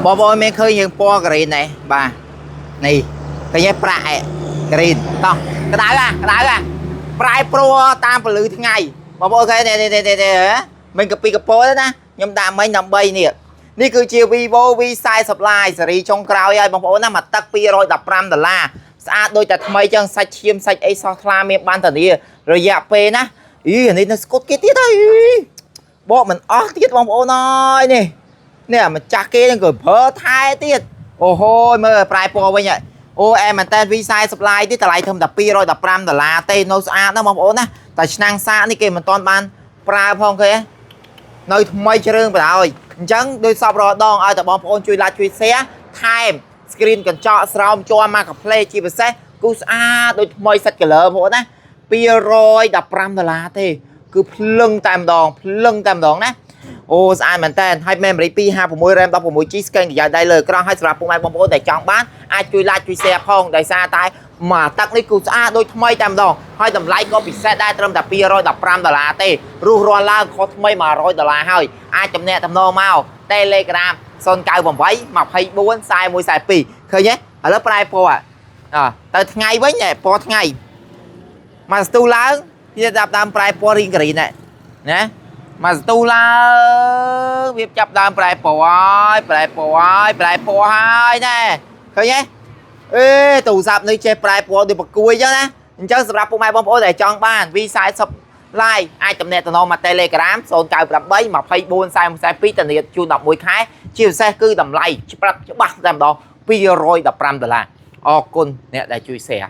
បងប្អូនមានឃើញយើងពណ៌ green này បាទនេះឃើញទេប្រាក់ green តោះក្តៅប្រែប្រួលតាមពលឺថ្ងៃបងប្អូនឃើញនេះមិនកពីកពោណាខ្ញុំដាក់មិញដើម្បីនេះគឺជា Vivo V40 Lite ស៊េរីចុងក្រោយហើយបងប្អូនណាមកទឹក$215ស្អាតដូចតែថ្មីចឹងសាច់ឈាមសាច់អីសោះថ្លាមានបានតានីរយៈពេលណានេះនៅស្គុតគេទៀតហើយបកមិនអស់ទៀតបងប្អូនអើយនេះម្ចាស់គេនឹងក៏ប្រើថែទៀតអូហូយមើលប្រែពណ៌វិញហើយអូអែមែនតើ V40 Lite ទៀតតម្លៃធំតែ$215ទេនៅស្អាតណាស់បងប្អូនណាតែឆ្នាំងសាកនេះគេមិនទាន់បានប្រើផងគេនៅថ្មីជ្រើងបណ្ដោយអញ្ចឹងដោយសពរដងឲ្យតែបងប្អូនជួយ like ជួយ share ថែម screen កញ្ចក់ស្រោមជាប់មកកាផ្លេជាពិសេសគូស្អាតដូចថ្មីសាច់ color បងប្អូនណា$215ទេគឺភ្លឹងតែម្ដងណាអូស្អាតមែនតើហើយ memory 256 RAM 16GB scan ប្រយោជន៍ដៃលើក្រោះហើយសម្រាប់ពុកម៉ែបងប្អូនដែលចង់បានអាចជួយ like ជួយ share ផងដោយសារតែមកទឹកនេះគឺស្អាតដូចថ្មីតែម្ដងហើយតម្លៃក៏ពិសេសដែរត្រឹមតែ$215ទេរស់រាល់ឡើងខុសថ្មី$100ហើយអាចតំណែងតំណងមក Telegram 098 24 4142ឃើញទេឥឡូវប្រែពណ៌ទៅថ្ងៃវិញពណ៌ថ្ងៃមកស្ទូឡើងវាចាប់ដើមប្រែពណ៌រីងក្រីណែណាមកស្ទូឡើងវាចាប់ដើមប្រែពណ៌ហើយប្រែពណ៌ហើយណែឃើញទេទូរស័ព្ទនេះចេះប្រែពណ៌ដូចប្រគួយអញ្ចឹងណាអញ្ចឹងសម្រាប់ពុកម៉ែបងប្អូនដែលចង់បាន V40 Lite អាចតំណែងតំណងមក Telegram 098 24 4142តានីជូន11ខែជាពិសេសគឺតម្លៃច្បាស់តែម្ដង$215អរគុណអ្នកដែលជួយ share